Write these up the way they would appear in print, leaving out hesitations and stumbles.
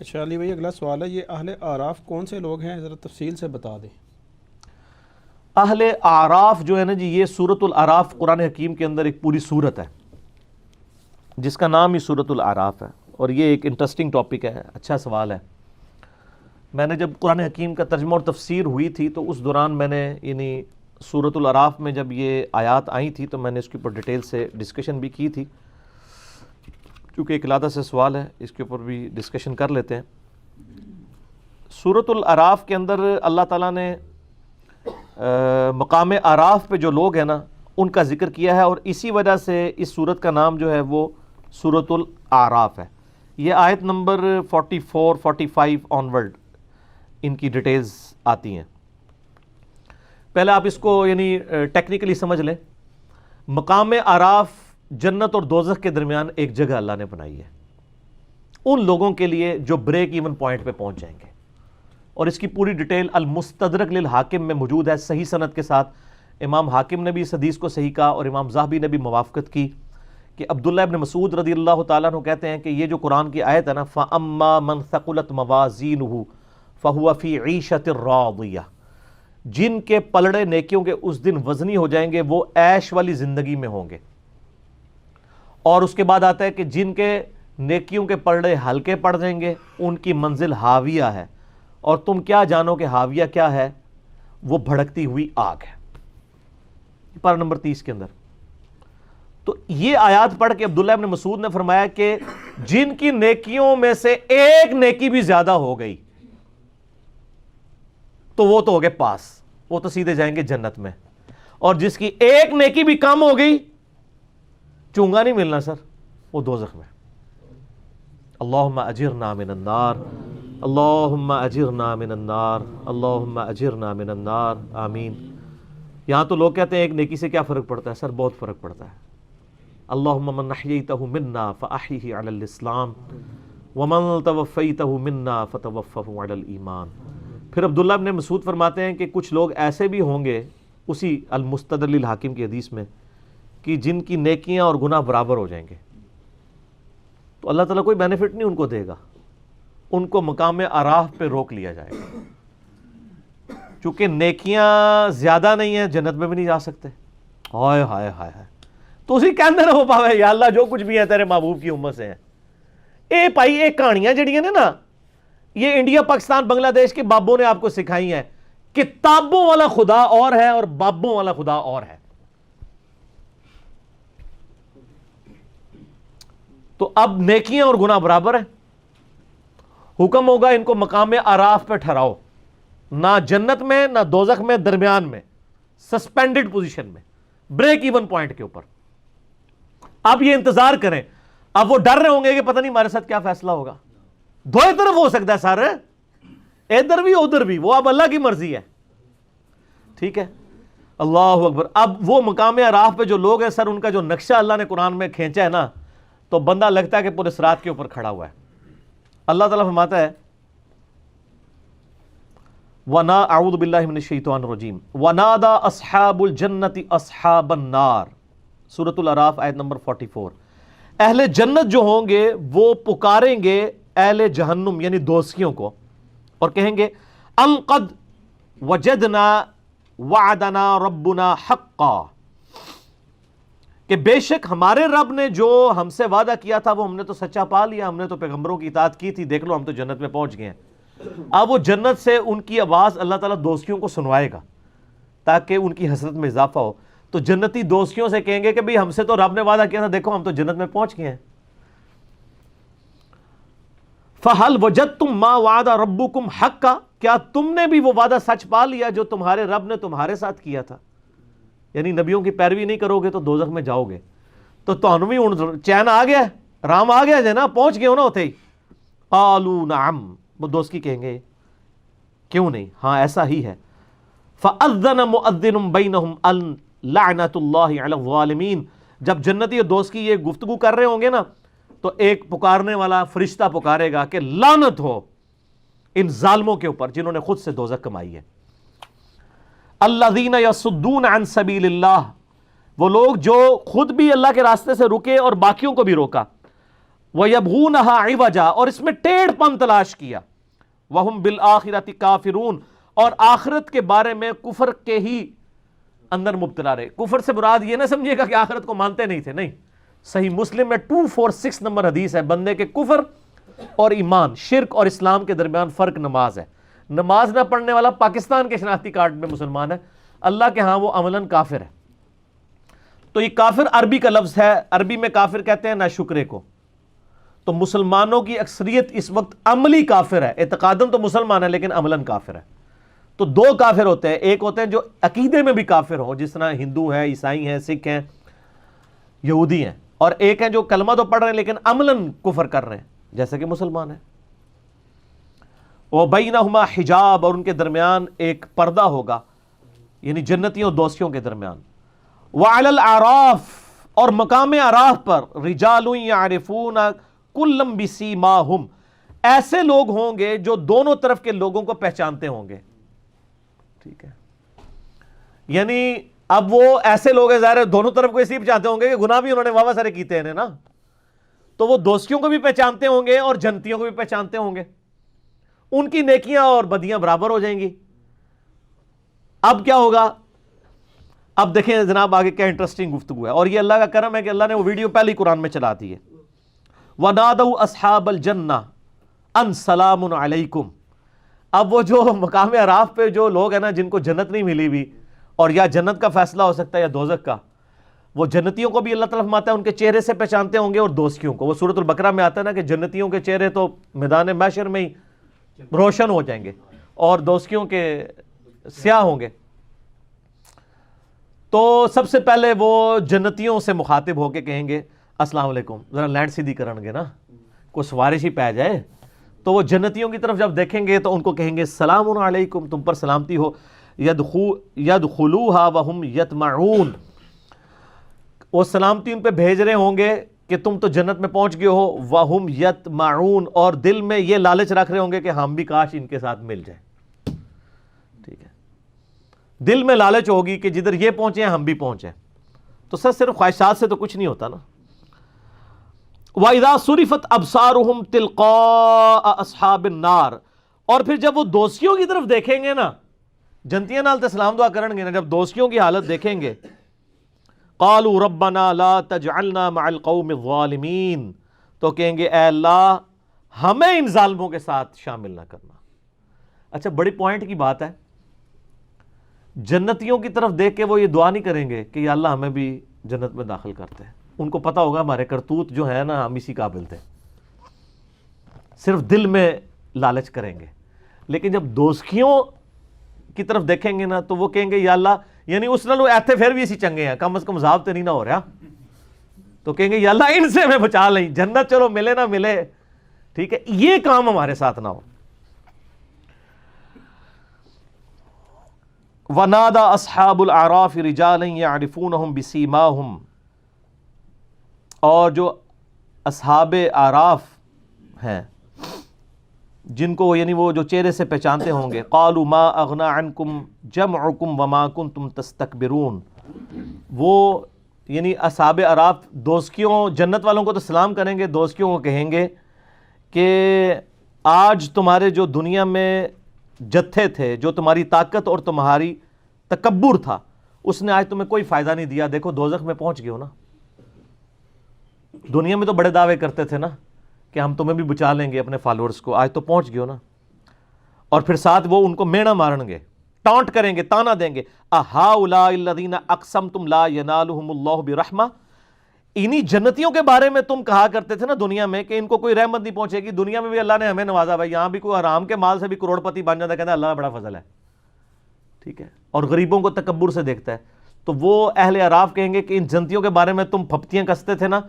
اچھا علی بھائی، اگلا سوال ہے، یہ اہل اعراف کون سے لوگ ہیں؟ ذرا تفصیل سے بتا دیں۔ اہل اعراف جو ہے نا جی، یہ سورۃ الاعراف قرآن حکیم کے اندر ایک پوری سورت ہے جس کا نام ہی سورۃ الاعراف ہے، اور یہ ایک انٹرسٹنگ ٹاپک ہے، اچھا سوال ہے۔ میں نے جب قرآن حکیم کا ترجمہ اور تفسیر ہوئی تھی تو اس دوران میں نے یعنی سورۃ الاعراف میں جب یہ آیات آئی تھی تو میں نے اس کے اوپر ڈیٹیل سے ڈسکشن بھی کی تھی، کیونکہ ایک علیحدہ سے سوال ہے، اس کے اوپر بھی ڈسکشن کر لیتے ہیں۔ سورۃ الاعراف کے اندر اللہ تعالیٰ نے مقام اعراف پہ جو لوگ ہیں نا ان کا ذکر کیا ہے، اور اسی وجہ سے اس سورت کا نام جو ہے وہ سورۃ الاعراف ہے۔ یہ آیت نمبر 44 45 آنورڈ ان کی ڈیٹیلز آتی ہیں۔ پہلے آپ اس کو یعنی ٹیکنیکلی سمجھ لیں، مقام اعراف جنت اور دوزخ کے درمیان ایک جگہ اللہ نے بنائی ہے ان لوگوں کے لیے جو بریک ایون پوائنٹ پہ پہنچ جائیں گے، اور اس کی پوری ڈیٹیل المستدرک للحاکم میں موجود ہے صحیح سند کے ساتھ۔ امام حاکم نے بھی اس حدیث کو صحیح کہا اور امام ذہبی نے بھی موافقت کی کہ عبداللہ ابن مسعود رضی اللہ تعالیٰ عنہ کہتے ہیں کہ یہ جو قرآن کی آیت ہے نا، فَأَمَّا مَنْ ثَقُلَتْ مَوَازِينُهُ فَهُوَ فِي عِيشَةٍ رَاضِيَةٍ، جن کے پلڑے نیکیوں کے اس دن وزنی ہو جائیں گے وہ عیش والی زندگی میں ہوں گے، اور اس کے بعد آتا ہے کہ جن کے نیکیوں کے پلڑے ہلکے پڑ جائیں گے ان کی منزل ہاویہ ہے، اور تم کیا جانو کہ ہاویہ کیا ہے؟ وہ بھڑکتی ہوئی آگ ہے۔ پارہ نمبر 30 کے اندر تو یہ آیات پڑھ کے عبداللہ ابن مسعود نے فرمایا کہ جن کی نیکیوں میں سے ایک نیکی بھی زیادہ ہو گئی تو وہ تو ہو گئے پاس، وہ تو سیدھے جائیں گے جنت میں، اور جس کی ایک نیکی بھی کم ہو گئی چونگا نہیں ملنا سر، وہ دوزخ میں۔ اللہم اجرنا من النار، اللہم اجرنا من النار، اللہم اجرنا من النار، آمین۔ یہاں تو لوگ کہتے ہیں ایک نیکی سے کیا فرق پڑتا ہے؟ سر بہت فرق پڑتا ہے۔ اللہم من احییتہ منا فاحیہ علی الاسلام ومن توفیتہ منا فتوفہ علی الایمان۔ پھر عبداللہ ابن مسعود فرماتے ہیں کہ کچھ لوگ ایسے بھی ہوں گے اسی المستدرک للحاکم کی حدیث میں کہ جن کی نیکیاں اور گناہ برابر ہو جائیں گے، تو اللہ تعالیٰ کوئی بینیفٹ نہیں ان کو دے گا، ان کو مقام اعراف پہ روک لیا جائے گا، چونکہ نیکیاں زیادہ نہیں ہیں جنت میں بھی نہیں جا سکتے۔ ہائے ہائے ہائے ہائے، تو اسی کہندے نہ ہو پاوے یا اللہ جو کچھ بھی ہے تیرے محبوب کی امت سے ہیں۔ اے بھائی اے کہانیاں جڑیاں نے نا، یہ انڈیا پاکستان بنگلہ دیش کے بابوں نے آپ کو سکھائی ہیں۔ کتابوں والا خدا اور ہے اور بابوں والا خدا اور ہے۔ تو اب نیکیاں اور گناہ برابر ہیں، حکم ہوگا ان کو مقام اعراف پہ ٹھہراؤ، نہ جنت میں نہ دوزخ میں، درمیان میں، سسپینڈڈ پوزیشن میں، بریک ایون پوائنٹ کے اوپر۔ اب یہ انتظار کریں، اب وہ ڈر رہے ہوں گے کہ پتہ نہیں ہمارے ساتھ کیا فیصلہ ہوگا۔ دو طرف ہو سکتا ہے سر، ادھر بھی ادھر بھی، وہ اب اللہ کی مرضی ہے، ٹھیک ہے۔ اللہ اکبر۔ اب وہ مقام اعراف پہ جو لوگ ہیں سر، ان کا جو نقشہ اللہ نے قرآن میں کھینچا ہے نا، تو بندہ لگتا ہے کہ پورے صراط کے اوپر کھڑا ہوا ہے۔ اللہ تعالیٰ فرماتا ہے وَنَا اعوذ باللہ من الشیطان الرجیم وَنَادَى أَصْحَابُ الْجَنَّةِ أَصْحَابَ النَّارِ، سورۃ الاعراف آیت نمبر 44۔ اہل جنت جو ہوں گے وہ پکاریں گے اہل جہنم یعنی دوزخیوں کو، اور کہیں گے ان قد وجدنا وعدنا ربنا حقا، کہ بے شک ہمارے رب نے جو ہم سے وعدہ کیا تھا وہ ہم نے تو سچا پا لیا، ہم نے تو پیغمبروں کی اطاعت کی تھی، دیکھ لو ہم تو جنت میں پہنچ گئے ہیں۔ اب وہ جنت سے ان کی آواز اللہ تعالیٰ دوزخیوں کو سنوائے گا تاکہ ان کی حسرت میں اضافہ ہو، تو جنتی دوزخیوں سے کہیں گے کہ بھئی ہم سے تو رب نے وعدہ کیا تھا، دیکھو ہم تو جنت میں پہنچ گئے ہیں۔ فَهَلْ وَجَدْتُمْ مَا وَعَدَ رَبُّكُمْ حَقًّا، کیا تم نے بھی وہ وعدہ سچ پا لیا جو تمہارے رب نے تمہارے ساتھ کیا تھا؟ یعنی نبیوں کی پیروی نہیں کرو گے تو دوزخ میں جاؤ گے۔ تو تانوں بھی ہن چین آ گیا، رام آ گیا جے نا، پہنچ گئے ہو نا ہوتے ہی۔ قالوا نعم، وہ دوست کی کہیں گے کیوں نہیں، ہاں ایسا ہی ہے۔ فَأَذَّنَ مُؤَذِّنٌ بَيْنَهُمْ أَن لَعْنَةُ اللَّهِ عَلَى الظَّالِمِينَ، جب جنتی اور دوست کی یہ گفتگو کر رہے ہوں گے نا تو ایک پکارنے والا فرشتہ پکارے گا کہ لعنت ہو ان ظالموں کے اوپر جنہوں نے خود سے دوزخ کمائی ہے۔ الذین یصدون عن سبیل اللہ، وہ لوگ جو خود بھی اللہ کے راستے سے رکے اور باقیوں کو بھی روکا۔ وَيَبْغُونَهَا عِوَجًا، اور اس میں ٹیڑھ پن تلاش کیا، وَهُمْ بِالْآخِرَةِ کافرون، اور آخرت کے بارے میں کفر کے ہی اندر مبتلا رہے۔ کفر سے مراد یہ نہ سمجھے گا کہ آخرت کو مانتے نہیں تھے، نہیں، صحیح مسلم میں 246 نمبر حدیث ہے، بندے کے کفر اور ایمان، شرک اور اسلام کے درمیان فرق نماز ہے۔ نماز نہ پڑھنے والا پاکستان کے شناختی کارڈ میں مسلمان ہے، اللہ کے ہاں وہ عملاً کافر ہے۔ تو یہ کافر عربی کا لفظ ہے، عربی میں کافر کہتے ہیں ناشکرے کو۔ تو مسلمانوں کی اکثریت اس وقت عملی کافر ہے، اعتقاداً تو مسلمان ہے لیکن عملاً کافر ہے۔ تو دو کافر ہوتے ہیں، ایک ہوتے ہیں جو عقیدے میں بھی کافر ہوں، جس طرح ہندو ہیں، عیسائی ہیں، سکھ ہیں، یہودی ہیں، اور ایک ہیں جو کلمہ تو پڑھ رہے ہیں لیکن عملاً کفر کر رہے ہیں، جیسے کہ مسلمان ہیں۔ وَبَيْنَهُمَا حجاب، اور ان کے درمیان ایک پردہ ہوگا، یعنی جنتیوں دوستیوں کے درمیان۔ وَعَلَى الْأَعْرَافِ، اور مقام اعراف پر، رِجَالٌ يَعْرِفُونَ كُلًّا بِسِيمَاهُمْ، ایسے لوگ ہوں گے جو دونوں طرف کے لوگوں کو پہچانتے ہوں گے، ٹھیک ہے، یعنی اب وہ ایسے لوگ ہیں، ظاہر ہے دونوں طرف کو اس لیے پہچانتے ہوں گے کہ گناہ بھی انہوں نے واہ سارے کیتے ہیں نا، تو وہ دوستیوں کو بھی پہچانتے ہوں گے اور جنتیوں کو بھی پہچانتے ہوں گے، ان کی نیکیاں اور بدیاں برابر ہو جائیں گی۔ اب کیا ہوگا؟ اب دیکھیں جناب آگے کیا انٹرسٹنگ گفتگو ہے، اور یہ اللہ کا کرم ہے کہ اللہ نے وہ ویڈیو پہلے ہی قرآن میں چلا دی ہے۔ وَنَادَوْا أَصْحَابَ الْجَنَّةِ أَنْ سَلَامٌ عَلَيْكُمْ، اب وہ جو مقام اعراف پہ جو لوگ ہیں نا جن کو جنت نہیں ملی بھی، اور یا جنت کا فیصلہ ہو سکتا ہے یا دوزخ کا، وہ جنتیوں کو بھی اللہ تعالیٰ فرماتا ہے ان کے چہرے سے پہچانتے ہوں گے اور دوستیوں کو۔ وہ سورۃ البقرہ میں آتا ہے نا کہ جنتیوں کے چہرے تو میدان محشر میں ہی روشن ہو جائیں گے اور دوستیوں کے سیاہ ہوں گے۔ تو سب سے پہلے وہ جنتیوں سے مخاطب ہو کے کہیں گے السلام علیکم، ذرا لینڈ سیدھی کرن گے نا، کوئی سوارش ہی پہ جائے، تو وہ جنتیوں کی طرف جب دیکھیں گے تو ان کو کہیں گے سلام علیکم، تم پر سلامتی ہو، یدخلوها وهم یطمعون، وہ سلامتی ان پہ بھیج رہے ہوں گے کہ تم تو جنت میں پہنچ گئے ہو، وهم یطمعون، اور دل میں یہ لالچ رکھ رہے ہوں گے کہ ہم بھی کاش ان کے ساتھ مل جائیں، ٹھیک ہے، دل میں لالچ ہوگی کہ جدھر یہ پہنچے ہیں ہم بھی پہنچیں۔ تو سر صرف خواہشات سے تو کچھ نہیں ہوتا نا۔ وَإِذَا صُرِفَتْ أَبْصَارُهُمْ تِلْقَاءَ أَصْحَابِ النَّارِ، اور پھر جب وہ دوستیوں کی طرف دیکھیں گے نا، جنتیاں نال تے سلام دعا کرن گے نا، جب دوستیوں کی حالت دیکھیں گے، قَالُوا رَبَّنَا لَا تَجْعَلْنَا مَعَ الْقَوْمِ الظَّالِمِينَ، تو کہیں گے اے اللہ ہمیں ان ظالموں کے ساتھ شامل نہ کرنا۔ اچھا بڑی پوائنٹ کی بات ہے، جنتیوں کی طرف دیکھ کے وہ یہ دعا نہیں کریں گے کہ یا اللہ ہمیں بھی جنت میں داخل کرتے ہیں، ان کو پتا ہوگا ہمارے کرتوت جو ہے نا ہم اسی قابل تھے، صرف دل میں لالچ کریں گے۔ لیکن جب دوستیوں کی طرف دیکھیں گے نا تو وہ کہیں گے یا اللہ، یعنی اس نالوں ایتھے پھر بھی اسی چنگے ہیں، کم از کم عذاب تو نہیں نہ ہو رہا، تو کہیں گے یا اللہ ان سے ہمیں بچا لیں، جنت چلو ملے نہ ملے، ٹھیک ہے، یہ کام ہمارے ساتھ نہ ہو۔ وَنَادَى أَصْحَابُ الْأَعْرَافِ رِجَالًا يَعْرِفُونَهُمْ بِسِيمَاهُمْ، اور جو اصحاب اعراف ہیں جن کو یعنی وہ جو چہرے سے پہچانتے ہوں گے، قَالُوا مَا أَغْنَى عَنْكُمْ جَمْعُكُمْ وَمَا كُنْتُمْ تَسْتَكْبِرُونَ، وہ یعنی اصحاب اعراف دوستیوں، جنت والوں کو تو سلام کریں گے، دوستیوں کو کہیں گے کہ آج تمہارے جو دنیا میں جتھے تھے، جو تمہاری طاقت اور تمہاری تکبر تھا، اس نے آج تمہیں کوئی فائدہ نہیں دیا، دیکھو دوزخ میں پہنچ گئے ہو نا۔ دنیا میں تو بڑے دعوے کرتے تھے نا کہ ہم تمہیں بھی بچا لیں گے اپنے فالورز کو، آج تو پہنچ گئے ہو نا۔ اور پھر ساتھ وہ ان کو مینا مارن گے، ٹانٹ کریں گے، تانا دیں گے، اَهَٰؤُلَاءِ الَّذِينَ أَقْسَمْتُمْ لَا يَنَالُهُمُ اللَّهُ بِرَحْمَةٍ، انہی جنتیوں کے بارے میں تم کہا کرتے تھے نا دنیا میں کہ ان کو کوئی رحمت نہیں پہنچے گی، دنیا میں بھی اللہ نے ہمیں نوازا، بھائی یہاں بھی کوئی حرام کے مال سے بھی کروڑ پتی بن جاتا ہے، کہتا ہے اللہ کا بڑا فضل ہے، ٹھیک ہے، اور غریبوں کو تکبر سے دیکھتا ہے۔ تو وہ اہل اعراف کہیں گے کہ ان جنتیوں کے بارے میں تم پھپتیاں کستے تھے نا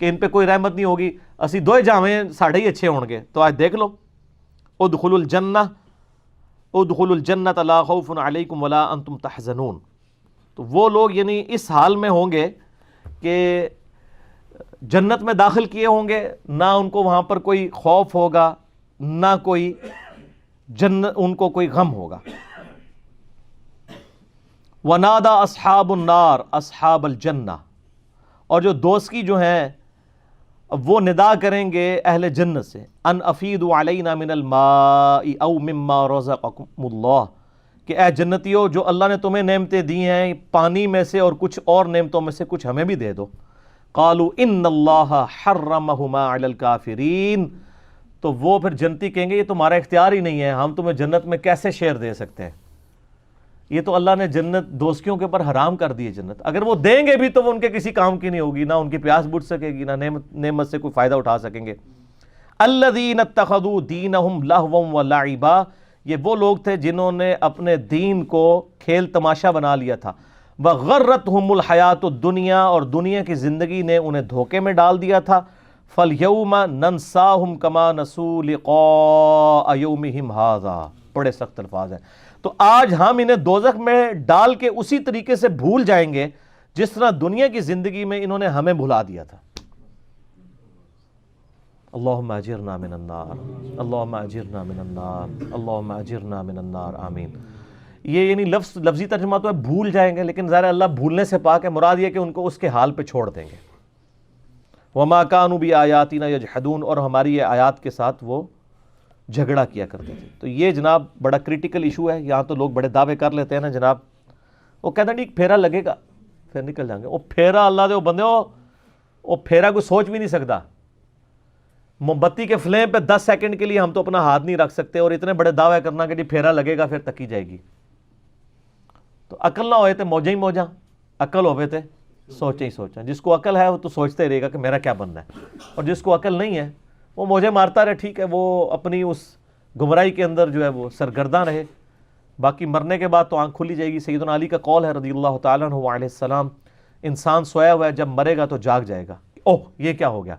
کہ ان پہ کوئی رحمت نہیں ہوگی، اسی دوئے جاویں ساڑھے ہی اچھے ہوں گے، تو آج دیکھ لو، ادخلوا الجنۃ لا خوف علیکم ولا انتم تحزنون۔ تو وہ لوگ یعنی اس حال میں ہوں گے کہ جنت میں داخل کیے ہوں گے، نہ ان کو وہاں پر کوئی خوف ہوگا، نہ کوئی ان کو کوئی غم ہوگا۔ وَنَادَى أَصْحَابُ النَّارِ أَصْحَابَ الْجَنَّةِ، اور جو دوست کی جو ہیں وہ ندا کریں گے اہل جنت سے ان افیدوا علینا من الماء او مما رزقکم اللہ، کہ اے جنتیو جو اللہ نے تمہیں نعمتیں دی ہیں پانی میں سے اور کچھ اور نعمتوں میں سے کچھ ہمیں بھی دے دو۔ قالوا ان اللہ حرمہما علی الکافرین، تو وہ پھر جنتی کہیں گے یہ تمہارا اختیار ہی نہیں ہے، ہم تمہیں جنت میں کیسے شیئر دے سکتے ہیں، یہ تو اللہ نے جنت دوستیوں کے اوپر حرام کر دی ہے جنت، اگر وہ دیں گے بھی تو وہ ان کے کسی کام کی نہیں ہوگی، نہ ان کی پیاس بجھ سکے گی، نہ نعمت سے کوئی فائدہ اٹھا سکیں گے۔ الذین اتخذوا دینہم لہوا ولعبا، یہ وہ لوگ تھے جنہوں نے اپنے دین کو کھیل تماشا بنا لیا تھا، وغرتہم الحیات الدنیا، اور دنیا کی زندگی نے انہیں دھوکے میں ڈال دیا تھا۔ فالیوم ننساہم کما نسوا لقاء یومہم ھذا، بڑے سخت الفاظ ہیں، تو آج ہم انہیں دوزخ میں ڈال کے اسی طریقے سے بھول جائیں گے جس طرح دنیا کی زندگی میں انہوں نے ہمیں بھلا دیا تھا۔ اللہم اجرنا من النار، اللہم اجرنا من النار، اللہم اجرنا من النار، آمین۔ یہ یعنی لفظی ترجمہ تو ہے بھول جائیں گے، لیکن ظاہر اللہ بھولنے سے پاک ہے، مراد یہ کہ ان کو اس کے حال پہ چھوڑ دیں گے۔ وما كانوا بآیاتنا یجحدون، اور ہماری یہ آیات کے ساتھ وہ جھگڑا کیا کرتے تھے۔ تو یہ جناب بڑا کریٹیکل ایشو ہے، یہاں تو لوگ بڑے دعوے کر لیتے ہیں نا جناب، وہ کہتے ہیں نہیں پھیرا لگے گا پھر نکل جائیں گے، وہ پھیرا اللہ دے وہ بندے وہ پھیرا کوئی سوچ بھی نہیں سکتا، موم بتی کے فلیم پہ 10 سیکنڈ کے لیے ہم تو اپنا ہاتھ نہیں رکھ سکتے، اور اتنے بڑے دعوے کرنا کہ جی پھیرا لگے گا پھر تکی جائے گی۔ تو عقل نہ ہوئے تھے موجیں ہی موجاں، عقل ہوئے تھے سوچیں ہی سوچیں۔ جس کو عقل ہے وہ تو سوچتے ہی رہے گا کہ میرا کیا بننا ہے، اور جس کو عقل نہیں ہے وہ موجیں مارتا رہے، ٹھیک ہے، وہ اپنی اس گمراہی کے اندر جو ہے وہ سرگرداں رہے، باقی مرنے کے بعد تو آنکھ کھلی جائے گی۔ سیدنا علی کا قول ہے رضی اللہ تعالیٰ عنہ علیہ السلام، انسان سویا ہوا ہے، جب مرے گا تو جاگ جائے گا، اوہ یہ کیا ہو گیا،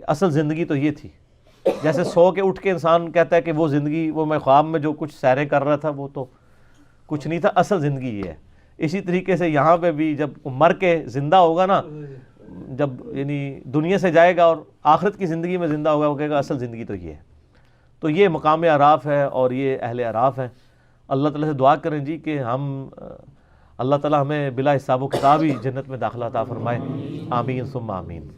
اصل زندگی تو یہ تھی۔ جیسے سو کے اٹھ کے انسان کہتا ہے کہ وہ زندگی، وہ میں خواب میں جو کچھ سیریں کر رہا تھا وہ تو کچھ نہیں تھا، اصل زندگی یہ ہے۔ اسی طریقے سے یہاں پہ بھی جب مر کے زندہ ہوگا نا، جب یعنی دنیا سے جائے گا اور آخرت کی زندگی میں زندہ ہوگا، وہ کہے گا اصل زندگی تو یہ ہے۔ تو یہ مقام اعراف ہے اور یہ اہل اعراف ہیں۔ اللہ تعالیٰ سے دعا کریں جی کہ ہم اللہ تعالیٰ ہمیں بلا حساب و کتاب ہی جنت میں داخلہ عطا فرمائے، آمین ثم آمین۔